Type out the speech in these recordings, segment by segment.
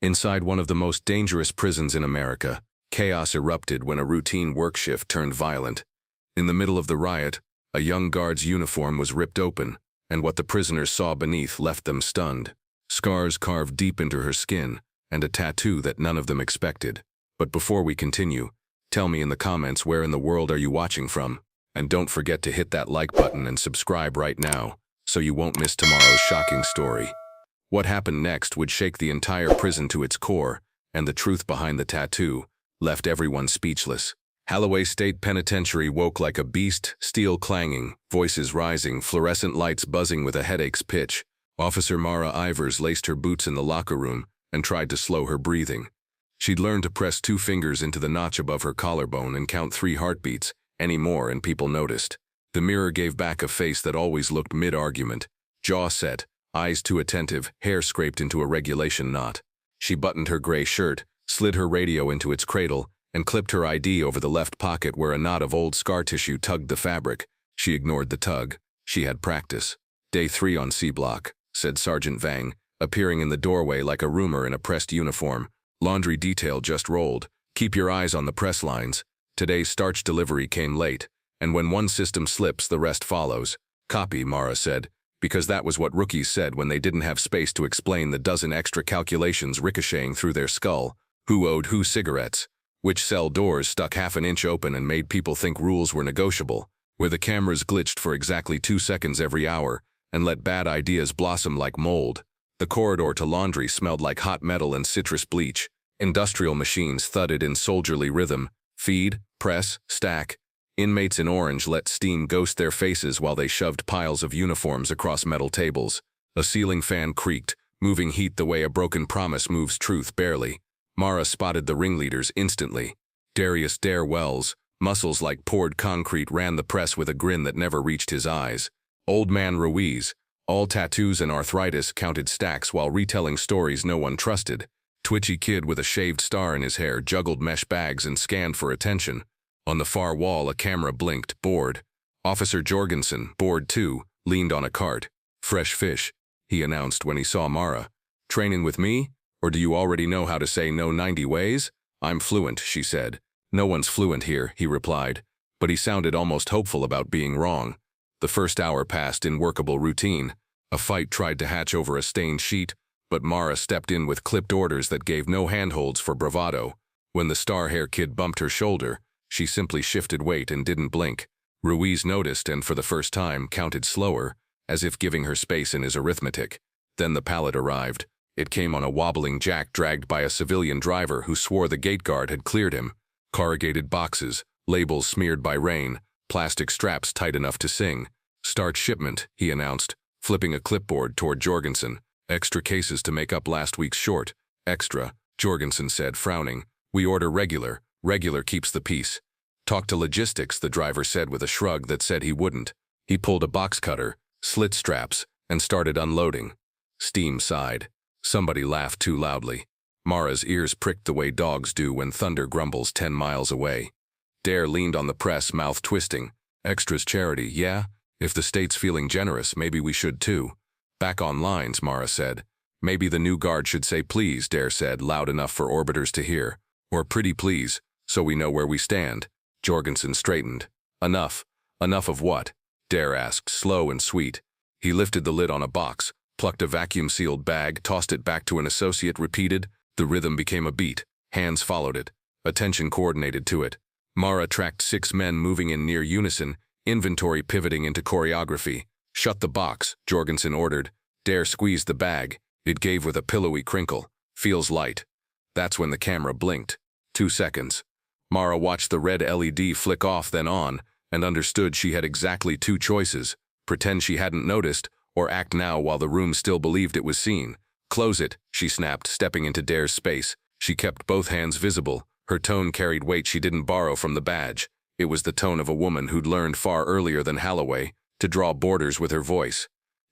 Inside one of the most dangerous prisons in America, chaos erupted when a routine work shift turned violent. In the middle of the riot, a young guard's uniform was ripped open, and what the prisoners saw beneath left them stunned. Scars carved deep into her skin, and a tattoo that none of them expected. But before we continue, tell me in the comments where in the world are you watching from, and don't forget to hit that like button and subscribe right now, so you won't miss tomorrow's shocking story. What happened next would shake the entire prison to its core, and the truth behind the tattoo left everyone speechless. Halloway State Penitentiary woke like a beast, steel clanging, voices rising, fluorescent lights buzzing with a headache's pitch. Officer Mara Ivers laced her boots in the locker room and tried to slow her breathing. She'd learned to press 2 fingers into the notch above her collarbone and count 3 heartbeats, any more and people noticed. The mirror gave back a face that always looked mid-argument, jaw set, eyes too attentive, hair scraped into a regulation knot. She buttoned her gray shirt, slid her radio into its cradle, and clipped her ID over the left pocket where a knot of old scar tissue tugged the fabric. She ignored the tug. She had practice. "Day 3 on C block," said Sergeant Vang, appearing in the doorway like a roomer in a pressed uniform. "Laundry detail just rolled. Keep your eyes on the press lines. Today's starch delivery came late, and when one system slips, the rest follows." "Copy," Mara said, because that was what rookies said when they didn't have space to explain the dozen extra calculations ricocheting through their skull. Who owed who cigarettes? Which cell doors stuck half an inch open and made people think rules were negotiable? Where the cameras glitched for exactly 2 seconds every hour and let bad ideas blossom like mold. The corridor to laundry smelled like hot metal and citrus bleach. Industrial machines thudded in soldierly rhythm. Feed, press, stack. Inmates in orange let steam ghost their faces while they shoved piles of uniforms across metal tables. A ceiling fan creaked, moving heat the way a broken promise moves truth barely. Mara spotted the ringleaders instantly. Darius Dare Wells, muscles like poured concrete, ran the press with a grin that never reached his eyes. Old Man Ruiz, all tattoos and arthritis, counted stacks while retelling stories no one trusted. Twitchy kid with a shaved star in his hair juggled mesh bags and scanned for attention. On the far wall, a camera blinked, bored. Officer Jorgensen, bored too, leaned on a cart. "Fresh fish," he announced when he saw Mara. "Training with me? Or do you already know how to say no 90 ways?" "I'm fluent," she said. "No one's fluent here," he replied, but he sounded almost hopeful about being wrong. The first hour passed in workable routine. A fight tried to hatch over a stained sheet, but Mara stepped in with clipped orders that gave no handholds for bravado. When the star-hair kid bumped her shoulder, she simply shifted weight and didn't blink. Ruiz noticed and for the first time counted slower, as if giving her space in his arithmetic. Then the pallet arrived. It came on a wobbling jack dragged by a civilian driver who swore the gate guard had cleared him. Corrugated boxes, labels smeared by rain, plastic straps tight enough to sing. "Start shipment," he announced, flipping a clipboard toward Jorgensen. "Extra cases to make up last week's short." "Extra," Jorgensen said, frowning. "We order regular. Regular keeps the peace." "Talk to logistics," the driver said with a shrug that said he wouldn't. He pulled a box cutter, slit straps, and started unloading. Steam sighed. Somebody laughed too loudly. Mara's ears pricked the way dogs do when thunder grumbles 10 miles away. Dare leaned on the press, mouth twisting. "Extras charity, yeah? If the state's feeling generous, maybe we should too." "Back on lines," Mara said. "Maybe the new guard should say please," Dare said, loud enough for orbiters to hear. "Or pretty please, so we know where we stand." Jorgensen straightened. "Enough. Enough of what?" Dare asked, slow and sweet. He lifted the lid on a box, plucked a vacuum-sealed bag, tossed it back to an associate, repeated. The rhythm became a beat. Hands followed it. Attention coordinated to it. Mara tracked 6 men moving in near unison, inventory pivoting into choreography. "Shut the box," Jorgensen ordered. Dare squeezed the bag. It gave with a pillowy crinkle. "Feels light." That's when the camera blinked. 2 seconds. Mara watched the red LED flick off then on, and understood she had exactly 2 choices: pretend she hadn't noticed, or act now while the room still believed it was seen. "Close it," she snapped, stepping into Dare's space. She kept both hands visible. Her tone carried weight she didn't borrow from the badge. It was the tone of a woman who'd learned far earlier than Halloway to draw borders with her voice.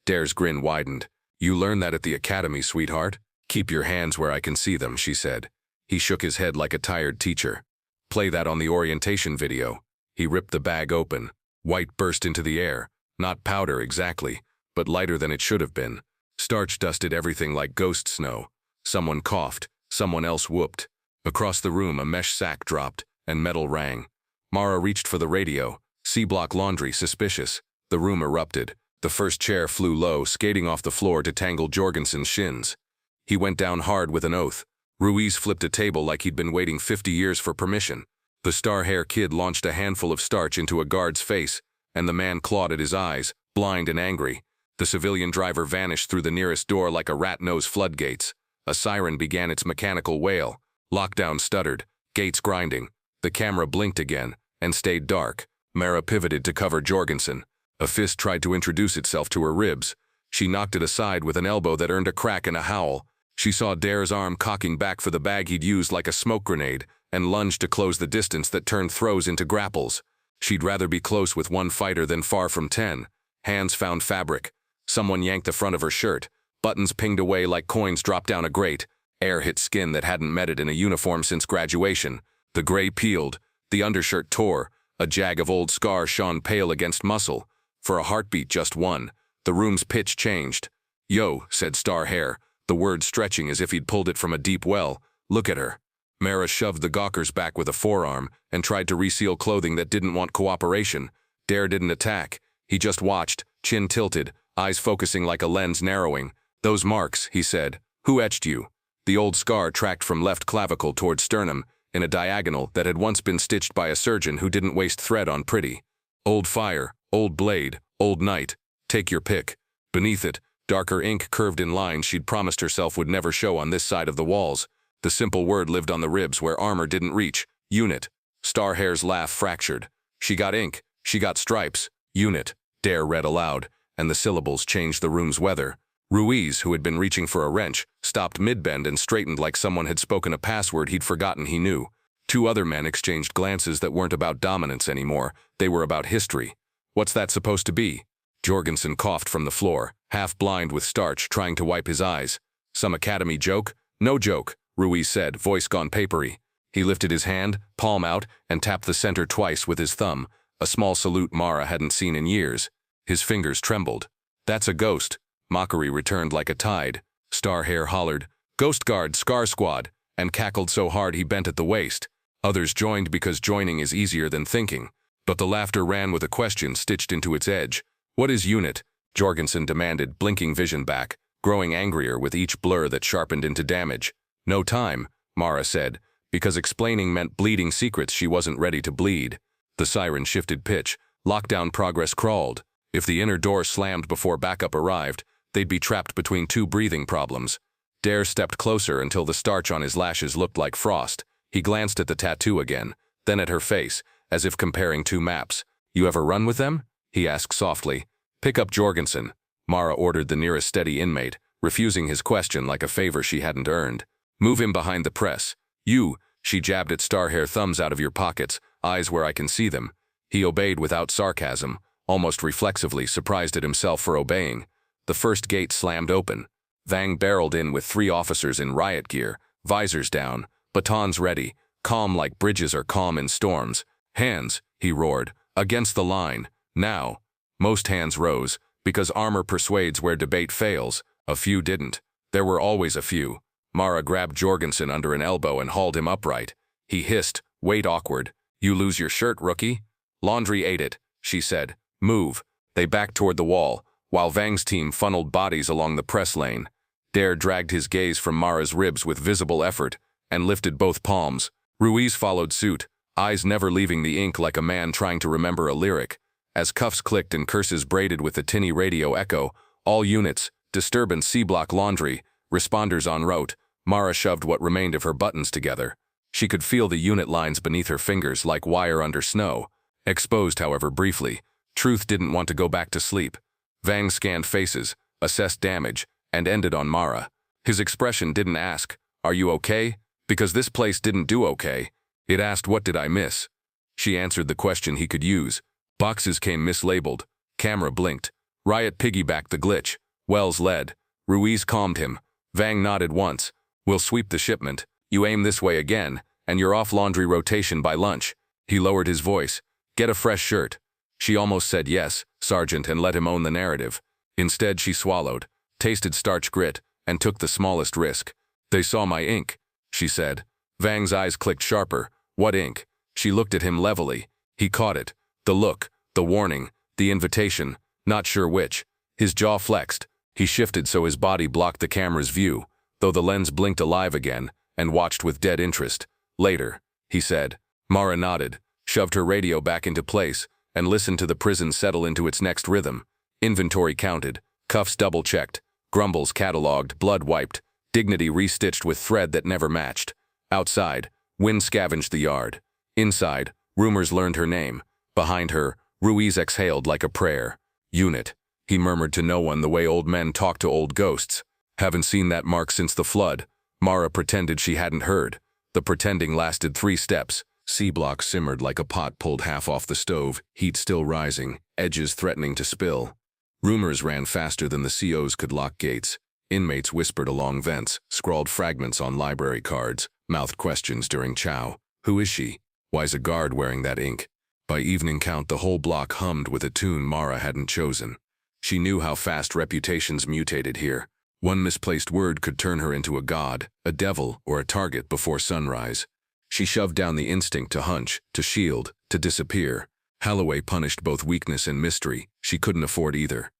Dare's grin widened. "You learned that at the academy, sweetheart? Keep your hands where I can see them," she said. He shook his head like a tired teacher. "Play that on the orientation video." He ripped the bag open. White burst into the air. Not powder exactly, but lighter than it should have been. Starch dusted everything like ghost snow. Someone coughed, Someone else whooped. Across the room, a mesh sack dropped, and metal rang. Mara reached for the radio. C-block laundry, suspicious. The room erupted. The first chair flew low, skating off the floor to tangle Jorgensen's shins. He went down hard with an oath. Ruiz flipped a table like he'd been waiting 50 years for permission. The star-hair kid launched a handful of starch into a guard's face, and the man clawed at his eyes, blind and angry. The civilian driver vanished through the nearest door like a rat knows floodgates. A siren began its mechanical wail. Lockdown stuttered, gates grinding. The camera blinked again, and stayed dark. Mara pivoted to cover Jorgensen. A fist tried to introduce itself to her ribs. She knocked it aside with an elbow that earned a crack and a howl. She saw Dare's arm cocking back for the bag he'd used like a smoke grenade, and lunged to close the distance that turned throws into grapples. She'd rather be close with one fighter than far from 10. Hands found fabric. Someone yanked the front of her shirt. Buttons pinged away like coins dropped down a grate. Air hit skin that hadn't met it in a uniform since graduation. The gray peeled. The undershirt tore. A jag of old scar shone pale against muscle. For a heartbeat, just one. The room's pitch changed. "Yo," said Starhair, the word stretching as if he'd pulled it from a deep well. "Look at her." Mara shoved the gawkers back with a forearm and tried to reseal clothing that didn't want cooperation. Dare didn't attack. He just watched, chin tilted, eyes focusing like a lens narrowing. "Those marks," he said. "Who etched you?" The old scar tracked from left clavicle toward sternum, in a diagonal that had once been stitched by a surgeon who didn't waste thread on pretty. "Old fire, old blade, old night. Take your pick." Beneath it, darker ink curved in lines she'd promised herself would never show on this side of the walls. The simple word lived on the ribs where armor didn't reach. "Unit." Starhair's laugh fractured. "She got ink. She got stripes. Unit." Dare read aloud, and the syllables changed the room's weather. Ruiz, who had been reaching for a wrench, stopped mid-bend and straightened like someone had spoken a password he'd forgotten he knew. Two other men exchanged glances that weren't about dominance anymore. They were about history. "What's that supposed to be?" Jorgensen coughed from the floor, half blind with starch, trying to wipe his eyes. "Some academy joke?" "No joke," Ruiz said, voice gone papery. He lifted his hand, palm out, and tapped the center twice with his thumb, a small salute Mara hadn't seen in years. His fingers trembled. "That's a ghost." Mockery returned like a tide. Starhair hollered, "Ghost Guard, Scar Squad," and cackled so hard he bent at the waist. Others joined because joining is easier than thinking. But the laughter ran with a question stitched into its edge. "What is unit?" Jorgensen demanded, blinking vision back, growing angrier with each blur that sharpened into damage. "No time," Mara said, because explaining meant bleeding secrets she wasn't ready to bleed. The siren shifted pitch. Lockdown progress crawled. If the inner door slammed before backup arrived, they'd be trapped between two breathing problems. Dare stepped closer until the starch on his lashes looked like frost. He glanced at the tattoo again, then at her face, as if comparing two maps. "You ever run with them?" he asked softly. "Pick up Jorgensen," Mara ordered the nearest steady inmate, refusing his question like a favor she hadn't earned. "Move him behind the press. You," she jabbed at Starhair, "thumbs out of your pockets, eyes where I can see them." He obeyed without sarcasm, almost reflexively, surprised at himself for obeying. The first gate slammed open. Vang barreled in with 3 officers in riot gear, visors down, batons ready, calm like bridges are calm in storms. "Hands," he roared, "against the line, now." Most hands rose, because armor persuades where debate fails. A few didn't. There were always a few. Mara grabbed Jorgensen under an elbow and hauled him upright. He hissed, "Wait, awkward. You lose your shirt, rookie?" "Laundry ate it," she said. "Move." They backed toward the wall, while Vang's team funneled bodies along the press lane. Dare dragged his gaze from Mara's ribs with visible effort, and lifted both palms. Ruiz followed suit, eyes never leaving the ink like a man trying to remember a lyric. As cuffs clicked and curses braided with the tinny radio echo, "All units, disturbance C-block laundry, responders en route." Mara shoved what remained of her buttons together. She could feel the unit lines beneath her fingers like wire under snow. Exposed, however, briefly. Truth didn't want to go back to sleep. Vang scanned faces, assessed damage, and ended on Mara. His expression didn't ask, "Are you okay?" Because this place didn't do okay. It asked, "What did I miss?" She answered the question he could use. Boxes came mislabeled. Camera blinked. Riot piggybacked the glitch. Wells led. Ruiz calmed him. Vang nodded once. "We'll sweep the shipment. You aim this way again, and you're off laundry rotation by lunch." He lowered his voice. "Get a fresh shirt." She almost said yes, Sergeant, and let him own the narrative. Instead, she swallowed, tasted starch grit, and took the smallest risk. "They saw my ink." she said. Vang's eyes clicked sharper. What ink? She looked at him levelly. He caught it. The look, the warning, the invitation, not sure which. His jaw flexed. He shifted so his body blocked the camera's view, though the lens blinked alive again, and watched with dead interest. Later, he said. Mara nodded, shoved her radio back into place, and listened to the prison settle into its next rhythm. Inventory counted, cuffs double-checked, grumbles catalogued, blood wiped, dignity restitched with thread that never matched. Outside, wind scavenged the yard. Inside, rumors learned her name. Behind her, Ruiz exhaled like a prayer. Unit. He murmured to no one the way old men talk to old ghosts. Haven't seen that mark since the flood. Mara pretended she hadn't heard. The pretending lasted 3 steps. C-block simmered like a pot pulled half off the stove, heat still rising, edges threatening to spill. Rumors ran faster than the COs could lock gates. Inmates whispered along vents, scrawled fragments on library cards, mouthed questions during chow. Who is she? Why's a guard wearing that ink? By evening count, the whole block hummed with a tune Mara hadn't chosen. She knew how fast reputations mutated here. One misplaced word could turn her into a god, a devil, or a target before sunrise. She shoved down the instinct to hunch, to shield, to disappear. Halloway punished both weakness and mystery. She couldn't afford either.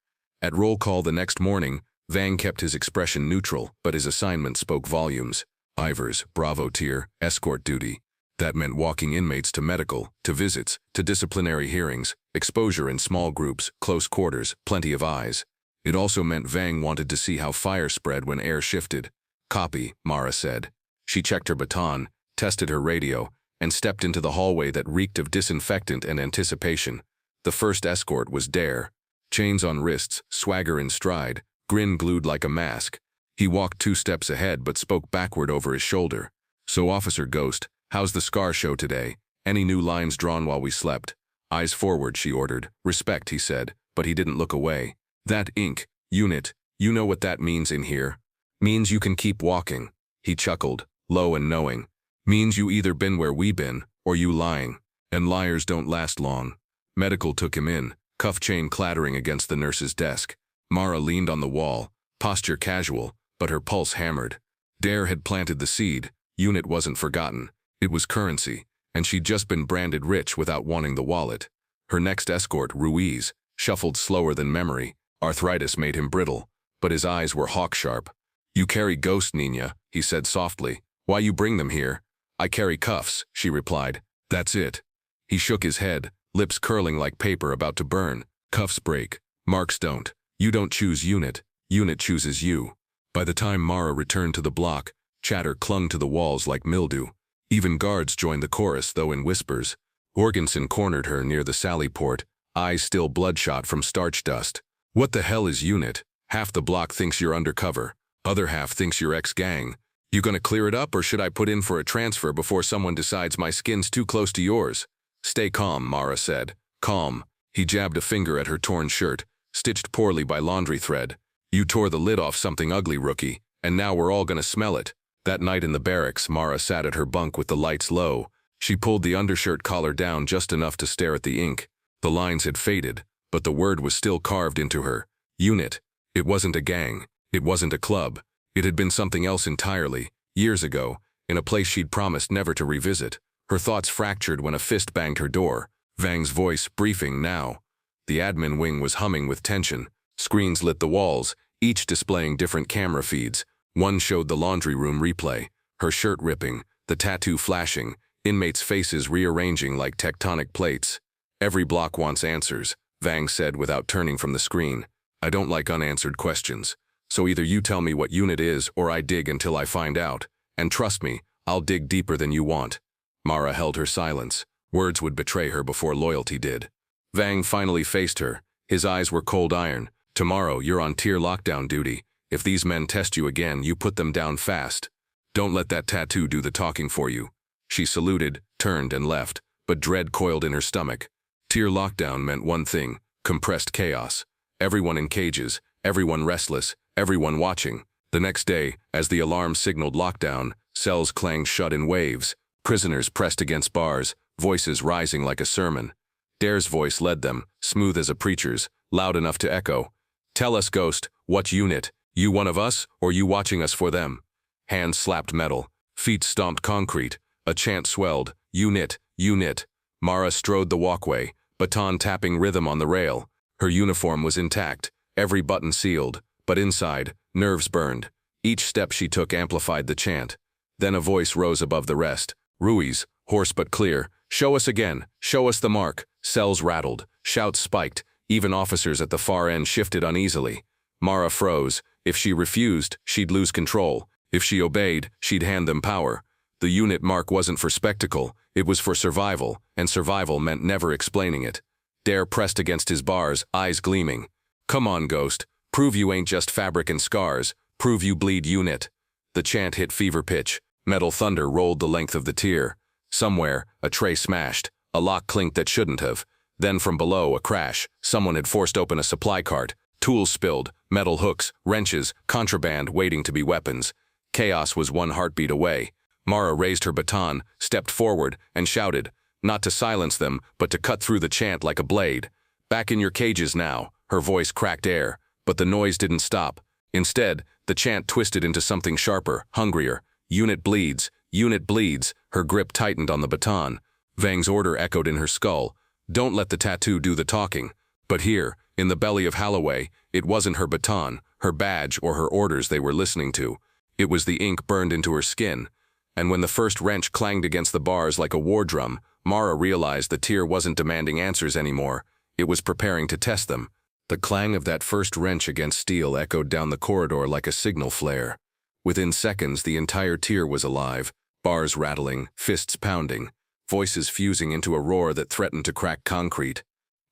At roll call the next morning, Vang kept his expression neutral, but his assignment spoke volumes. Ivers, Bravo tier, escort duty. That meant walking inmates to medical, to visits, to disciplinary hearings, exposure in small groups, close quarters, plenty of eyes. It also meant Vang wanted to see how fire spread when air shifted. Copy, Mara said. She checked her baton, tested her radio, and stepped into the hallway that reeked of disinfectant and anticipation. The first escort was Dare. Chains on wrists, swagger in stride, grin glued like a mask. He walked 2 steps ahead but spoke backward over his shoulder. So Officer Ghost, how's the scar show today? Any new lines drawn while we slept? Eyes forward, she ordered. Respect, he said, but he didn't look away. That ink, unit, you know what that means in here? Means you can keep walking. He chuckled, low and knowing. Means you either been where we been, or you lying. And liars don't last long. Medical took him in, cuff chain clattering against the nurse's desk. Mara leaned on the wall, posture casual, but her pulse hammered. Dare had planted the seed. Unit wasn't forgotten. It was currency, and she'd just been branded rich without wanting the wallet. Her next escort, Ruiz, shuffled slower than memory. Arthritis made him brittle, but his eyes were hawk-sharp. You carry Ghost, Nina, he said softly. Why you bring them here? I carry cuffs, she replied. That's it. He shook his head, lips curling like paper about to burn. Cuffs break. Marks don't. You don't choose unit. Unit chooses you. By the time Mara returned to the block, chatter clung to the walls like mildew. Even guards joined the chorus, though in whispers. Organson cornered her near the sally port, eyes still bloodshot from starch dust. What the hell is unit? Half the block thinks you're undercover. Other half thinks you're ex-gang. You gonna clear it up, or should I put in for a transfer before someone decides my skin's too close to yours? Stay calm, Mara said. Calm. He jabbed a finger at her torn shirt, stitched poorly by laundry thread. You tore the lid off something ugly, rookie, and now we're all gonna smell it. That night in the barracks, Mara sat at her bunk with the lights low. She pulled the undershirt collar down just enough to stare at the ink. The lines had faded, but the word was still carved into her. Unit. It wasn't a gang. It wasn't a club. It had been something else entirely, years ago, in a place she'd promised never to revisit. Her thoughts fractured when a fist banged her door. Vang's voice, briefing now. The admin wing was humming with tension. Screens lit the walls, each displaying different camera feeds. One showed the laundry room replay, her shirt ripping, the tattoo flashing, inmates' faces rearranging like tectonic plates. Every block wants answers, Vang said without turning from the screen. I don't like unanswered questions. So either you tell me what unit is, or I dig until I find out. And trust me, I'll dig deeper than you want. Mara held her silence. Words would betray her before loyalty did. Vang finally faced her. His eyes were cold iron. Tomorrow, you're on tier lockdown duty. If these men test you again, you put them down fast. Don't let that tattoo do the talking for you. She saluted, turned, and left, but dread coiled in her stomach. Tier lockdown meant one thing: compressed chaos. Everyone in cages, everyone restless, everyone watching. The next day, as the alarm signaled lockdown, cells clanged shut in waves. Prisoners pressed against bars, voices rising like a sermon. Dare's voice led them, smooth as a preacher's, loud enough to echo. Tell us, Ghost, what unit? You one of us, or you watching us for them? Hands slapped metal. Feet stomped concrete. A chant swelled. Unit, unit. Mara strode the walkway, baton tapping rhythm on the rail. Her uniform was intact, every button sealed, but inside, nerves burned. Each step she took amplified the chant. Then a voice rose above the rest. Ruiz, hoarse but clear. Show us again. Show us the mark. Cells rattled. Shouts spiked. Even officers at the far end shifted uneasily. Mara froze. If she refused, she'd lose control. If she obeyed, she'd hand them power. The unit mark wasn't for spectacle, it was for survival, and survival meant never explaining it. Dare pressed against his bars, eyes gleaming. Come on, Ghost. Prove you ain't just fabric and scars. Prove you bleed unit. The chant hit fever pitch. Metal thunder rolled the length of the tier. Somewhere, a tray smashed. A lock clinked that shouldn't have. Then from below, a crash. Someone had forced open a supply cart. Tools spilled. Metal hooks, wrenches, contraband waiting to be weapons. Chaos was one heartbeat away. Mara raised her baton, stepped forward, and shouted, not to silence them, but to cut through the chant like a blade. Back in your cages now. Her voice cracked air, but the noise didn't stop. Instead, the chant twisted into something sharper, hungrier. Unit bleeds, unit bleeds. Her grip tightened on the baton. Vang's order echoed in her skull. Don't let the tattoo do the talking. But here, in the belly of Halloway, it wasn't her baton, her badge, or her orders they were listening to. It was the ink burned into her skin. And when the first wrench clanged against the bars like a war drum, Mara realized the tier wasn't demanding answers anymore. It was preparing to test them. The clang of that first wrench against steel echoed down the corridor like a signal flare. Within seconds, the entire tier was alive, bars rattling, fists pounding, voices fusing into a roar that threatened to crack concrete.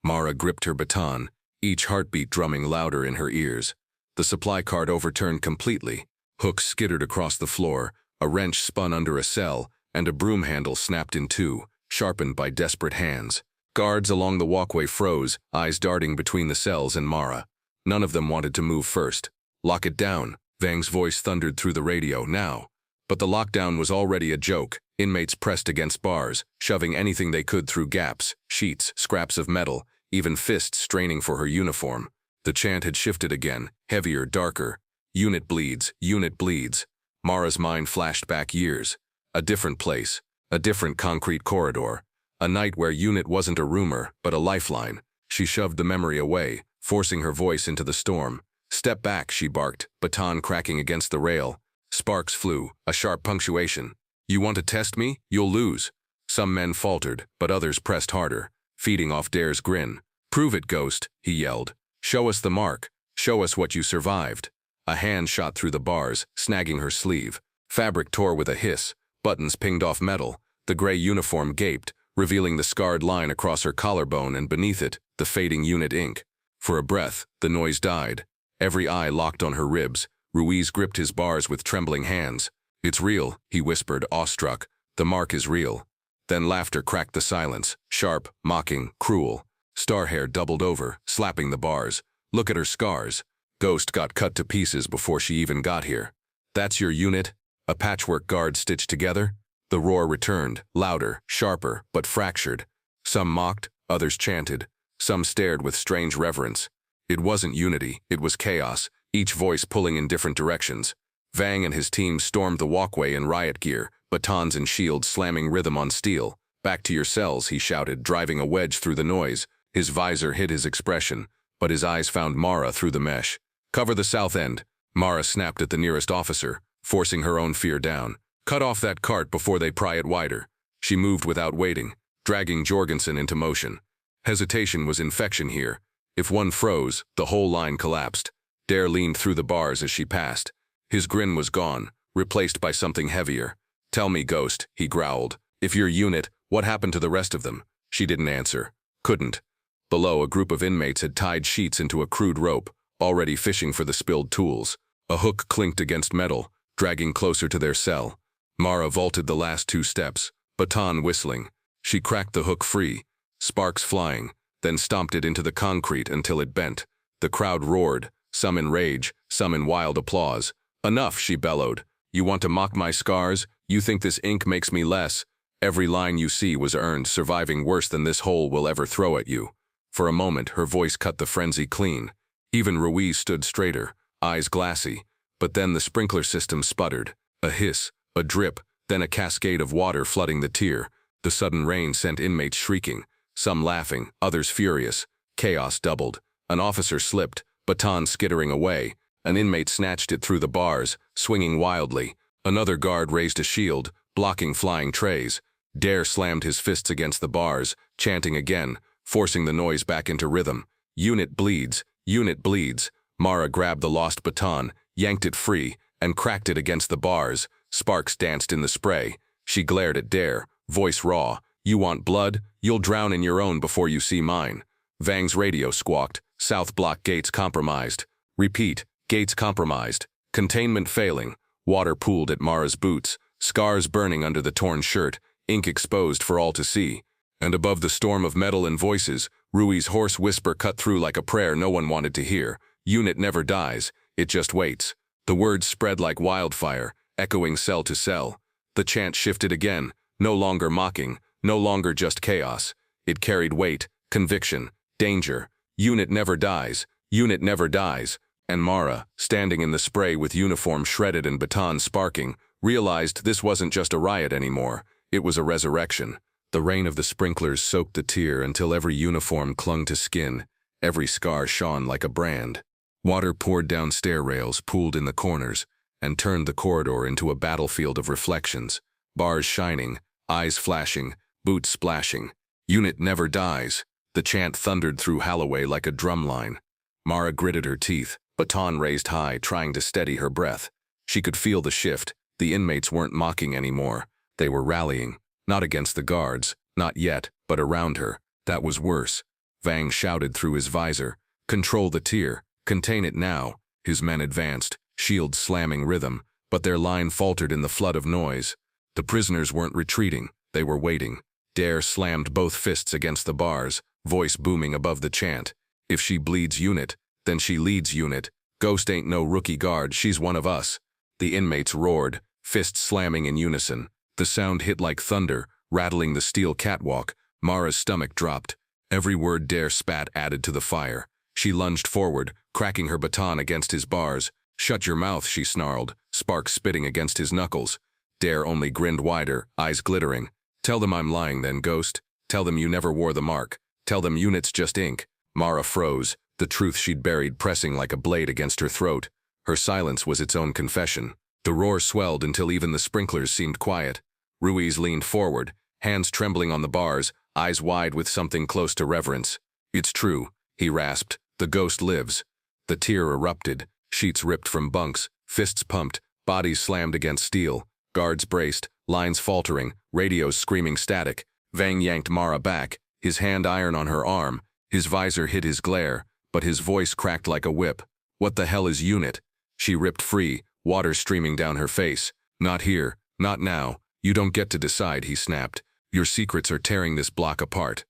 Mara gripped her baton, each heartbeat drumming louder in her ears. The supply cart overturned completely. Hooks skittered across the floor, a wrench spun under a cell, and a broom handle snapped in two, sharpened by desperate hands. Guards along the walkway froze, eyes darting between the cells and Mara. None of them wanted to move first. Lock it down, Vang's voice thundered through the radio, now. But the lockdown was already a joke. Inmates pressed against bars, shoving anything they could through gaps, sheets, scraps of metal, even fists straining for her uniform. The chant had shifted again, heavier, darker. Unit bleeds, unit bleeds. Mara's mind flashed back years. A different place, a different concrete corridor. A night where unit wasn't a rumor, but a lifeline. She shoved the memory away, forcing her voice into the storm. Step back, she barked, baton cracking against the rail. Sparks flew, a sharp punctuation. You want to test me? You'll lose. Some men faltered, but others pressed harder, feeding off Dare's grin. Prove it, Ghost, he yelled. Show us the mark. Show us what you survived. A hand shot through the bars, snagging her sleeve. Fabric tore with a hiss. Buttons pinged off metal. The gray uniform gaped, revealing the scarred line across her collarbone and beneath it, the fading unit ink. For a breath, the noise died. Every eye locked on her ribs. Ruiz gripped his bars with trembling hands. It's real, he whispered, awestruck. The mark is real. Then laughter cracked the silence, sharp, mocking, cruel. Starhair doubled over, slapping the bars. Look at her scars. Ghost got cut to pieces before she even got here. That's your unit? A patchwork guard stitched together? The roar returned, louder, sharper, but fractured. Some mocked, others chanted. Some stared with strange reverence. It wasn't unity, it was chaos, each voice pulling in different directions. Vang and his team stormed the walkway in riot gear, batons and shields slamming rhythm on steel. Back to your cells, he shouted, driving a wedge through the noise. His visor hid his expression, but his eyes found Mara through the mesh. Cover the south end. Mara snapped at the nearest officer, forcing her own fear down. Cut off that cart before they pry it wider. She moved without waiting, dragging Jorgensen into motion. Hesitation was infection here. If one froze, the whole line collapsed. Dare leaned through the bars as she passed. His grin was gone, replaced by something heavier. Tell me, Ghost, he growled. If your unit, what happened to the rest of them? She didn't answer. Couldn't. Below, a group of inmates had tied sheets into a crude rope, already fishing for the spilled tools. A hook clinked against metal, dragging closer to their cell. Mara vaulted the last 2 steps, baton whistling. She cracked the hook free, sparks flying, then stomped it into the concrete until it bent. The crowd roared, some in rage, some in wild applause. Enough, she bellowed. You want to mock my scars? You think this ink makes me less? Every line you see was earned, surviving worse than this hole will ever throw at you. For a moment, her voice cut the frenzy clean. Even Ruiz stood straighter, eyes glassy. But then the sprinkler system sputtered. A hiss, a drip, then a cascade of water flooding the tier. The sudden rain sent inmates shrieking, some laughing, others furious. Chaos doubled. An officer slipped, baton skittering away. An inmate snatched it through the bars, swinging wildly. Another guard raised a shield, blocking flying trays. Dare slammed his fists against the bars, chanting again, forcing the noise back into rhythm. Unit bleeds, unit bleeds. Mara grabbed the lost baton, yanked it free, and cracked it against the bars. Sparks danced in the spray. She glared at Dare, voice raw. You want blood? You'll drown in your own before you see mine. Vang's radio squawked. South block gates compromised. Repeat, gates compromised. Containment failing. Water pooled at Mara's boots, scars burning under the torn shirt, ink exposed for all to see. And above the storm of metal and voices, Rui's hoarse whisper cut through like a prayer no one wanted to hear. Unit never dies, it just waits. The words spread like wildfire, echoing cell to cell. The chant shifted again, no longer mocking, no longer just chaos. It carried weight, conviction, danger. Unit never dies, unit never dies. And Mara, standing in the spray with uniform shredded and baton sparking, realized this wasn't just a riot anymore. It was a resurrection. The rain of the sprinklers soaked the tier until every uniform clung to skin, every scar shone like a brand. Water poured down stair rails, pooled in the corners, and turned the corridor into a battlefield of reflections. Bars shining, eyes flashing, boots splashing. Unit never dies. The chant thundered through Halloway like a drumline. Mara gritted her teeth, baton raised high, trying to steady her breath. She could feel the shift. The inmates weren't mocking anymore. They were rallying, not against the guards, not yet, but around her. That was worse. Vang shouted through his visor, "Control the tier, contain it now." His men advanced, shields slamming rhythm, but their line faltered in the flood of noise. The prisoners weren't retreating, they were waiting. Dare slammed both fists against the bars, voice booming above the chant. If she bleeds unit, then she leads unit. Ghost ain't no rookie guard, she's one of us. The inmates roared, fists slamming in unison. The sound hit like thunder, rattling the steel catwalk. Mara's stomach dropped. Every word Dare spat added to the fire. She lunged forward, cracking her baton against his bars. "Shut your mouth," she snarled, sparks spitting against his knuckles. Dare only grinned wider, eyes glittering. "Tell them I'm lying then, Ghost. Tell them you never wore the mark. Tell them unit's just ink." Mara froze, the truth she'd buried pressing like a blade against her throat. Her silence was its own confession. The roar swelled until even the sprinklers seemed quiet. Ruiz leaned forward, hands trembling on the bars, eyes wide with something close to reverence. "It's true," he rasped. "The ghost lives." The tier erupted, sheets ripped from bunks, fists pumped, bodies slammed against steel, guards braced, lines faltering, radios screaming static. Vang yanked Mara back, his hand iron on her arm. His visor hid his glare, but his voice cracked like a whip. "What the hell is unit?" She ripped free, water streaming down her face. "Not here, not now. You don't get to decide," he snapped. "Your secrets are tearing this block apart."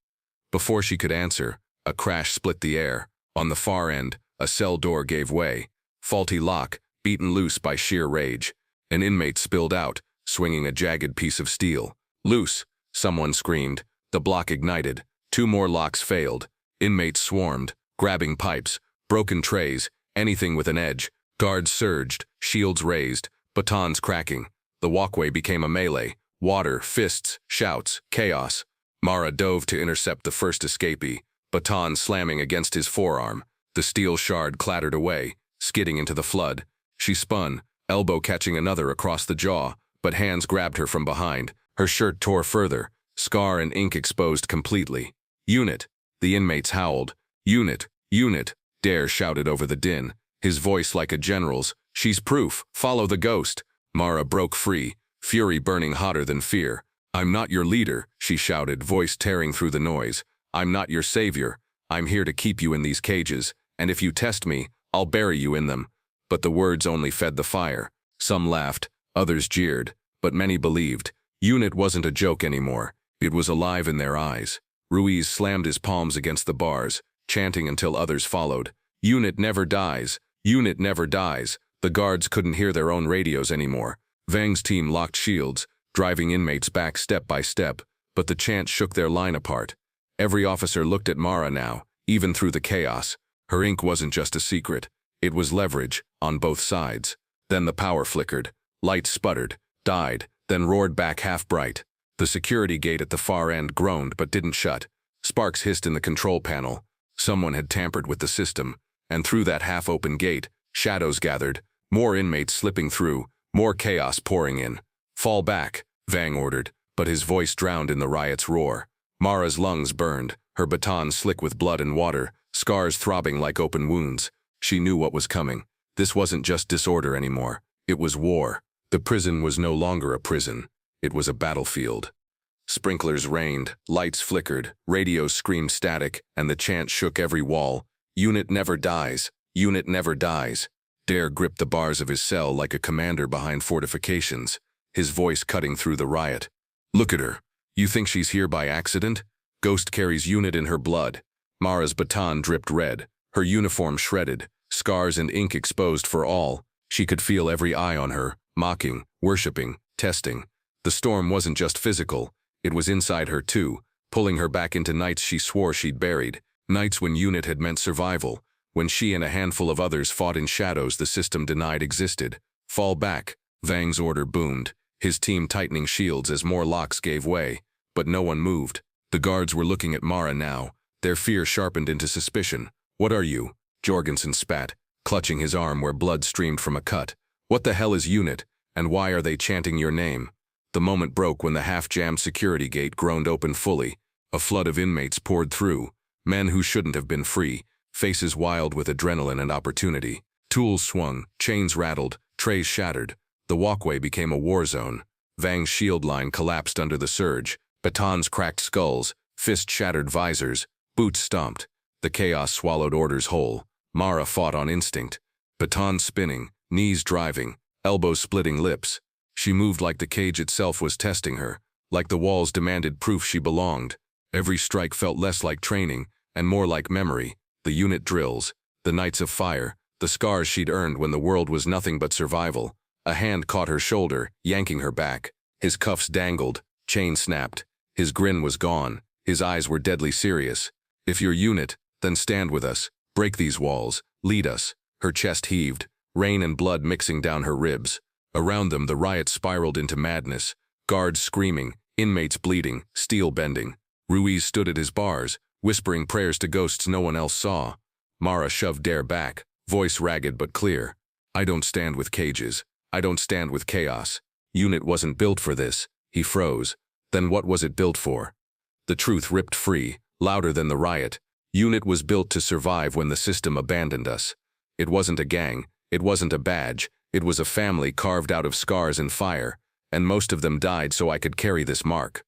Before she could answer, a crash split the air. On the far end, a cell door gave way. Faulty lock, beaten loose by sheer rage. An inmate spilled out, swinging a jagged piece of steel. "Loose!" someone screamed. The block ignited. 2 more locks failed. Inmates swarmed, grabbing pipes, broken trays, anything with an edge. Guards surged, shields raised, batons cracking. The walkway became a melee. Water, fists, shouts, chaos. Mara dove to intercept the first escapee, baton slamming against his forearm. The steel shard clattered away, skidding into the flood. She spun, elbow catching another across the jaw, but hands grabbed her from behind. Her shirt tore further, scar and ink exposed completely. "Unit!" The inmates howled. "Unit! Unit!" Dare shouted over the din, his voice like a general's. "She's proof! Follow the ghost!" Mara broke free, fury burning hotter than fear. "I'm not your leader," she shouted, voice tearing through the noise. "I'm not your savior. I'm here to keep you in these cages, and if you test me, I'll bury you in them." But the words only fed the fire. Some laughed, others jeered, but many believed. Unit wasn't a joke anymore. It was alive in their eyes. Ruiz slammed his palms against the bars, chanting until others followed. "Unit never dies! Unit never dies!" The guards couldn't hear their own radios anymore. Vang's team locked shields, driving inmates back step by step, but the chant shook their line apart. Every officer looked at Mara now, even through the chaos. Her ink wasn't just a secret. It was leverage, on both sides. Then the power flickered. Lights sputtered, died. then roared back half-bright. The security gate at the far end groaned but didn't shut. Sparks hissed in the control panel. Someone had tampered with the system, and through that half-open gate, shadows gathered, more inmates slipping through, more chaos pouring in. "Fall back," Vang ordered, but his voice drowned in the riot's roar. Mara's lungs burned, her baton slick with blood and water, scars throbbing like open wounds. She knew what was coming. This wasn't just disorder anymore. It was war. The prison was no longer a prison. It was a battlefield. Sprinklers rained, lights flickered, radios screamed static, and the chant shook every wall. "Unit never dies. Unit never dies." Dare gripped the bars of his cell like a commander behind fortifications, his voice cutting through the riot. "Look at her. You think she's here by accident? Ghost carries unit in her blood." Mara's baton dripped red, her uniform shredded, scars and ink exposed for all. She could feel every eye on her, mocking, worshipping, testing. The storm wasn't just physical, it was inside her too, pulling her back into nights she swore she'd buried, nights when unit had meant survival, when she and a handful of others fought in shadows the system denied existed. "Fall back," Vang's order boomed, his team tightening shields as more locks gave way. But no one moved. The guards were looking at Mara now, their fear sharpened into suspicion. "What are you?" Jorgensen spat, clutching his arm where blood streamed from a cut. "What the hell is unit, and why are they chanting your name?" The moment broke when the half-jammed security gate groaned open fully. A flood of inmates poured through, men who shouldn't have been free, faces wild with adrenaline and opportunity. Tools swung, chains rattled, trays shattered. The walkway became a war zone. Vang's shield line collapsed under the surge. Batons cracked skulls, fists shattered visors, boots stomped. The chaos swallowed orders whole. Mara fought on instinct. Batons spinning, knees driving, elbows splitting lips. She moved like the cage itself was testing her, like the walls demanded proof she belonged. Every strike felt less like training, and more like memory. The unit drills, the nights of fire, the scars she'd earned when the world was nothing but survival. A hand caught her shoulder, yanking her back. His cuffs dangled, chain snapped. His grin was gone, his eyes were deadly serious. "If you're unit, then stand with us. Break these walls, lead us." Her chest heaved, rain and blood mixing down her ribs. Around them the riot spiraled into madness, guards screaming, inmates bleeding, steel bending. Ruiz stood at his bars, whispering prayers to ghosts no one else saw. Mara shoved Dare back, voice ragged but clear. "I don't stand with cages. I don't stand with chaos. Unit wasn't built for this." He froze. Then what was it built for? The truth ripped free, louder than the riot. Unit was built to survive when the system abandoned us. It wasn't a gang, it wasn't a badge, it was a family carved out of scars and fire, and most of them died so I could carry this mark.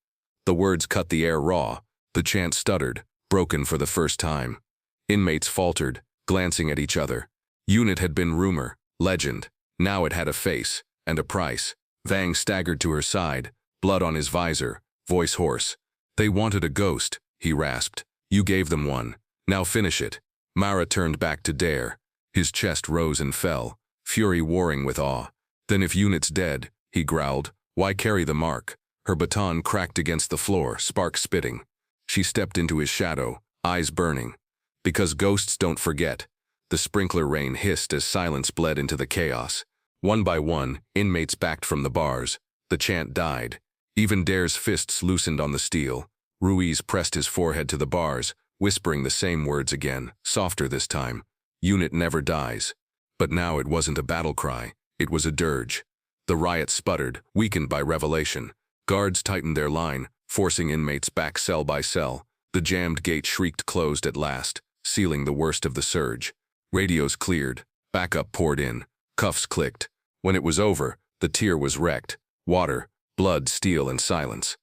The words cut the air raw. The chant stuttered, broken for the first time. Inmates faltered, glancing at each other. Unit had been rumor, legend. Now it had a face, and a price. Vang staggered to her side, blood on his visor, voice hoarse. "They wanted a ghost," he rasped. "You gave them one. Now finish it." Mara turned back to Dare. His chest rose and fell, fury warring with awe. "Then if Unit's dead," he growled, "why carry the mark?" Her baton cracked against the floor, sparks spitting. She stepped into his shadow, eyes burning. "Because ghosts don't forget." The sprinkler rain hissed as silence bled into the chaos. One by one, inmates backed from the bars. The chant died. Even Dare's fists loosened on the steel. Ruiz pressed his forehead to the bars, whispering the same words again, softer this time. "Unit never dies." But now it wasn't a battle cry, it was a dirge. The riot sputtered, weakened by revelation. Guards tightened their line, forcing inmates back cell by cell. The jammed gate shrieked closed at last, sealing the worst of the surge. Radios cleared, backup poured in, cuffs clicked. When it was over, the tier was wrecked. Water, blood, steel, and silence.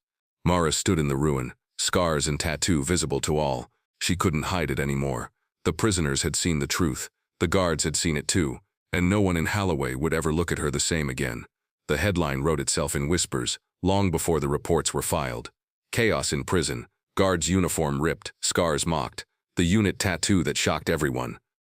Mara stood in the ruin, scars and tattoo visible to all. She couldn't hide it anymore. The prisoners had seen the truth. The guards had seen it too, and no one in Halloway would ever look at her the same again. The headline wrote itself in whispers, long before the reports were filed. Chaos in prison, guards' uniform ripped, scars mocked, the unit tattoo that shocked everyone.